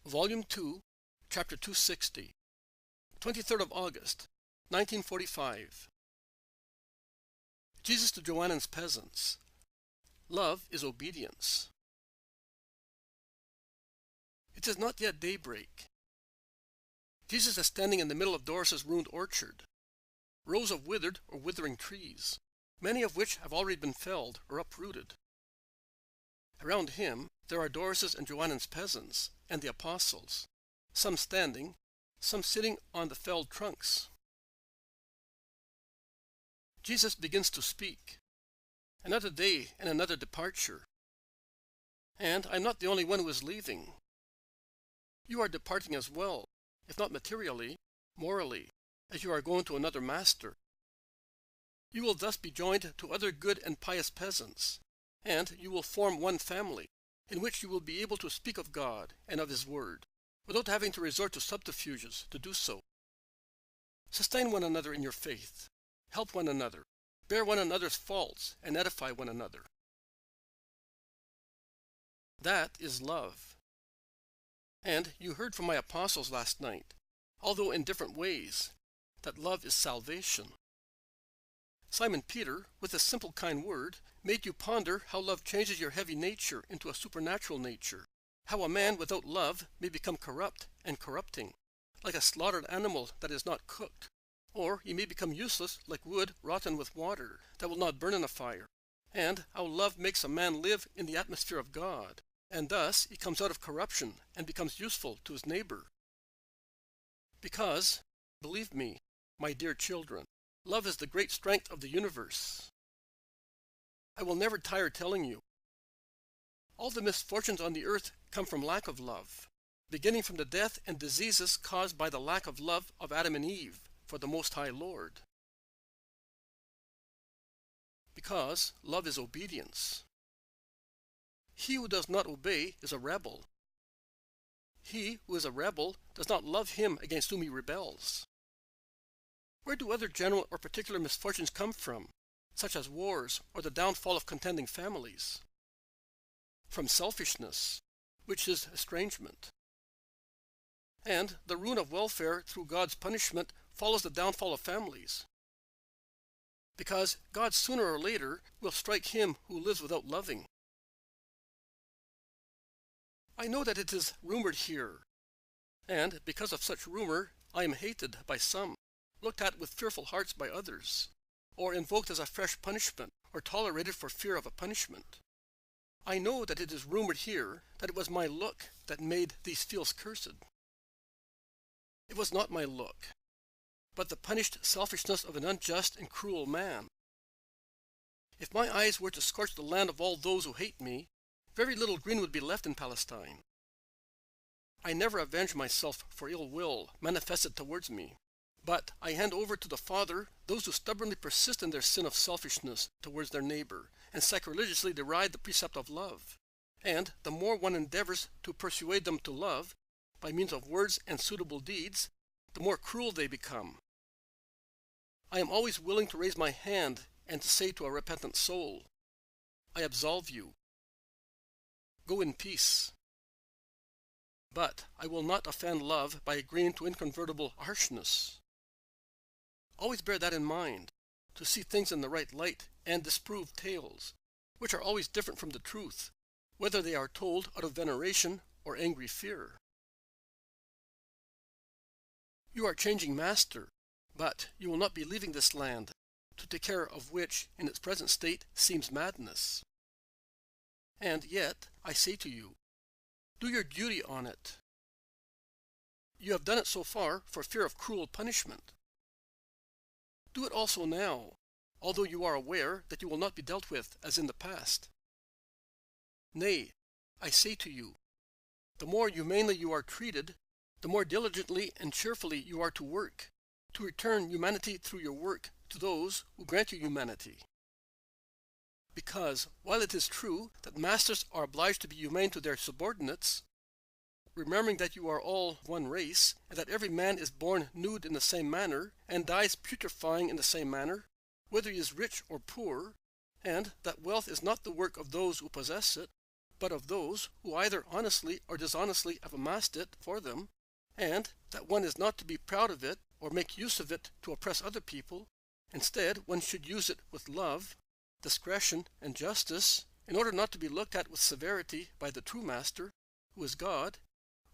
Volume 2, Chapter 260, 23rd of August, 1945. Jesus to Johanan's Peasants. Love is obedience. It is not yet daybreak. Jesus is standing in the middle of Doris's ruined orchard, rows of withered or withering trees, many of which have already been felled or uprooted. Around him there are Doris's and Johanan's peasants and the apostles, some standing, some sitting on the felled trunks. Jesus begins to speak. Another day and another departure. And I'm not the only one who is leaving. You are departing as well, if not materially, morally, as you are going to another master. You will thus be joined to other good and pious peasants, and you will form one family, in which you will be able to speak of God and of His Word, without having to resort to subterfuges to do so. Sustain one another in your faith, help one another, bear one another's faults, and edify one another. That is love. And you heard from my apostles last night, although in different ways, that love is salvation. Simon Peter, with a simple kind word, made you ponder how love changes your heavy nature into a supernatural nature, how a man without love may become corrupt and corrupting, like a slaughtered animal that is not cooked, or he may become useless like wood rotten with water that will not burn in a fire, and how love makes a man live in the atmosphere of God, and thus he comes out of corruption and becomes useful to his neighbor. Because, believe me, my dear children, love is the great strength of the universe. I will never tire telling you. All the misfortunes on the earth come from lack of love, beginning from the death and diseases caused by the lack of love of Adam and Eve for the Most High Lord. Because love is obedience. He who does not obey is a rebel. He who is a rebel does not love him against whom he rebels. Where do other general or particular misfortunes come from, such as wars or the downfall of contending families? From selfishness, which is estrangement. And the ruin of welfare through God's punishment follows the downfall of families. Because God sooner or later will strike him who lives without loving. I know that it is rumored here, and because of such rumor I am hated by some, looked at with fearful hearts by others, or invoked as a fresh punishment, or tolerated for fear of a punishment. I know that it is rumored here that it was my look that made these fields cursed. It was not my look, but the punished selfishness of an unjust and cruel man. If my eyes were to scorch the land of all those who hate me, very little green would be left in Palestine. I never avenge myself for ill will manifested towards me, but I hand over to the Father those who stubbornly persist in their sin of selfishness towards their neighbor, and sacrilegiously deride the precept of love. And the more one endeavors to persuade them to love, by means of words and suitable deeds, the more cruel they become. I am always willing to raise my hand and to say to a repentant soul, I absolve you. Go in peace. But I will not offend love by agreeing to inconvertible harshness. Always bear that in mind, to see things in the right light and disprove tales, which are always different from the truth, whether they are told out of veneration or angry fear. You are changing master, but you will not be leaving this land, to take care of which in its present state seems madness. And yet, I say to you, do your duty on it. You have done it so far for fear of cruel punishment. Do it also now, although you are aware that you will not be dealt with as in the past. Nay, I say to you, the more humanely you are treated, the more diligently and cheerfully you are to work, to return humanity through your work to those who grant you humanity. Because, while it is true that masters are obliged to be humane to their subordinates, remembering that you are all one race, and that every man is born nude in the same manner, and dies putrefying in the same manner, whether he is rich or poor, and that wealth is not the work of those who possess it, but of those who either honestly or dishonestly have amassed it for them, and that one is not to be proud of it or make use of it to oppress other people. Instead, one should use it with love, discretion, and justice, in order not to be looked at with severity by the true master, who is God,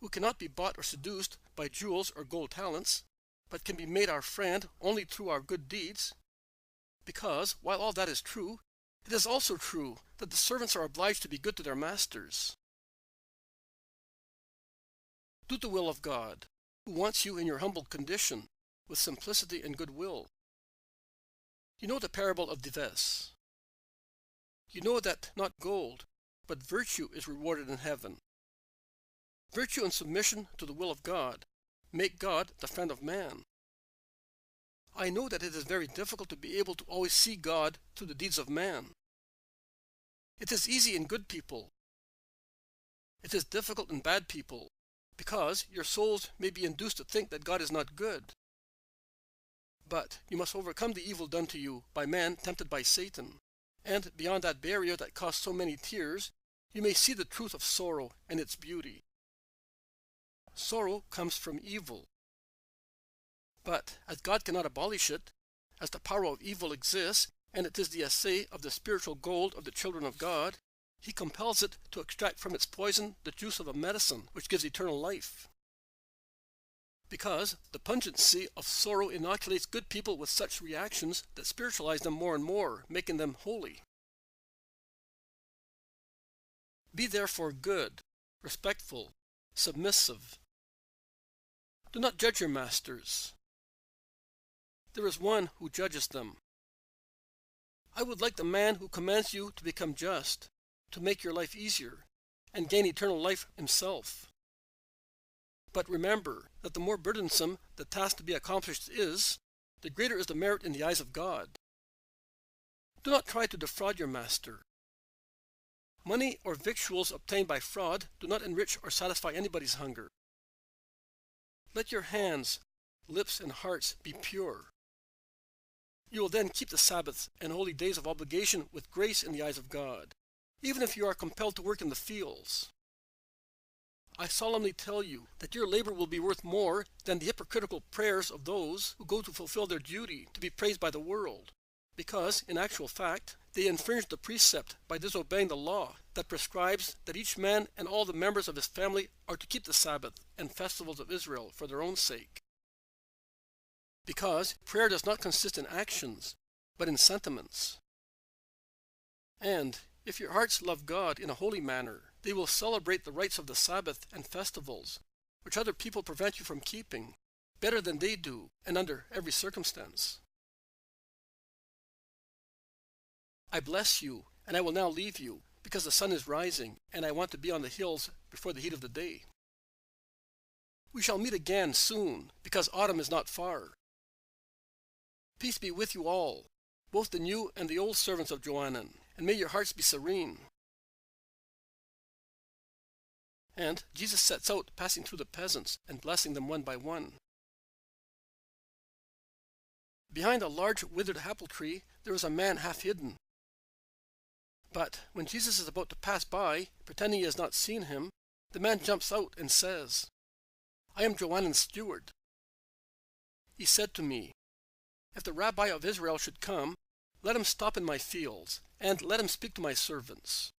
who cannot be bought or seduced by jewels or gold talents, but can be made our friend only through our good deeds. Because, while all that is true, it is also true that the servants are obliged to be good to their masters. Do the will of God, who wants you in your humble condition, with simplicity and goodwill. You know the parable of Dives. You know that not gold, but virtue is rewarded in heaven. Virtue and submission to the will of God make God the friend of man. I know that it is very difficult to be able to always see God through the deeds of man. It is easy in good people. It is difficult in bad people, because your souls may be induced to think that God is not good. But you must overcome the evil done to you by man tempted by Satan, and beyond that barrier that costs so many tears, you may see the truth of sorrow and its beauty. Sorrow comes from evil. But as God cannot abolish it, as the power of evil exists, and it is the assay of the spiritual gold of the children of God, he compels it to extract from its poison the juice of a medicine which gives eternal life. Because the pungency of sorrow inoculates good people with such reactions that spiritualize them more and more, making them holy. Be therefore good, respectful, submissive. Do not judge your masters. There is one who judges them. I would like the man who commands you to become just, to make your life easier, and gain eternal life himself. But remember that the more burdensome the task to be accomplished is, the greater is the merit in the eyes of God. Do not try to defraud your master. Money or victuals obtained by fraud do not enrich or satisfy anybody's hunger. Let your hands, lips, and hearts be pure. You will then keep the Sabbath and holy days of obligation with grace in the eyes of God, even if you are compelled to work in the fields. I solemnly tell you that your labor will be worth more than the hypocritical prayers of those who go to fulfill their duty to be praised by the world, because, in actual fact, they infringe the precept by disobeying the law that prescribes that each man and all the members of his family are to keep the Sabbath and festivals of Israel for their own sake. Because prayer does not consist in actions, but in sentiments. And if your hearts love God in a holy manner, they will celebrate the rites of the Sabbath and festivals, which other people prevent you from keeping, better than they do and under every circumstance. I bless you, and I will now leave you, because the sun is rising, and I want to be on the hills before the heat of the day. We shall meet again soon, because autumn is not far. Peace be with you all, both the new and the old servants of Johanan, and may your hearts be serene. And Jesus sets out, passing through the peasants and blessing them one by one. Behind a large withered apple tree there is a man half hidden. But when Jesus is about to pass by, pretending he has not seen him, the man jumps out and says, "I am Johanan's steward." He said to me, "If the rabbi of Israel should come, let him stop in my fields, and let him speak to my servants.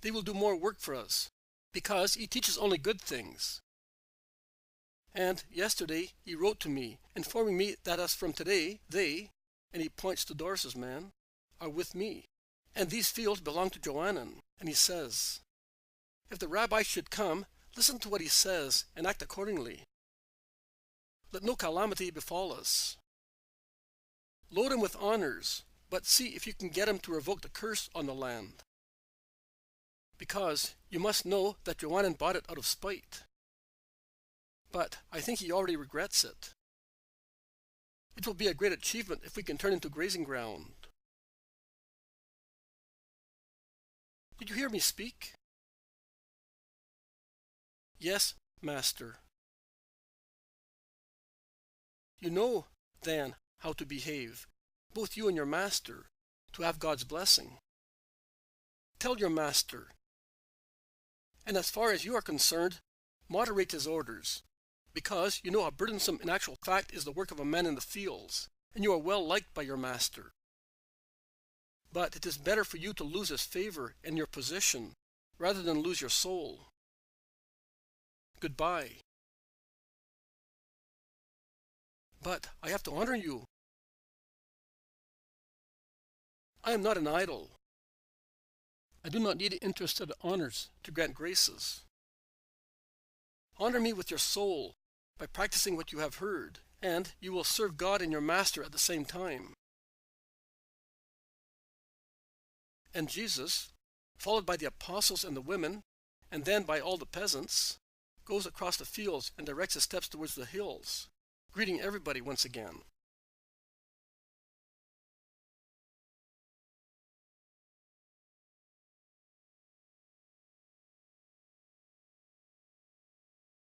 They will do more work for us, because he teaches only good things." And yesterday he wrote to me, informing me that as from today they, and he points to Doris's man, are with me. And these fields belong to Johanan. And he says, "If the rabbi should come, listen to what he says and act accordingly. Let no calamity befall us. Load him with honors, but see if you can get him to revoke the curse on the land. Because you must know that Johanan bought it out of spite. But I think he already regrets it. It will be a great achievement if we can turn into grazing ground." Did you hear me speak? Yes, Master. You know, then, how to behave, both you and your master, to have God's blessing. Tell your master And as far as you are concerned, moderate his orders, because you know how burdensome in actual fact is the work of a man in the fields, and you are well liked by your master. But it is better for you to lose his favor and your position, rather than lose your soul. Goodbye. But I have to honor you. I am not an idol. I do not need interested honors to grant graces. Honor me with your soul by practicing what you have heard, and you will serve God and your master at the same time. And Jesus, followed by the apostles and the women, and then by all the peasants, goes across the fields and directs his steps towards the hills, greeting everybody once again.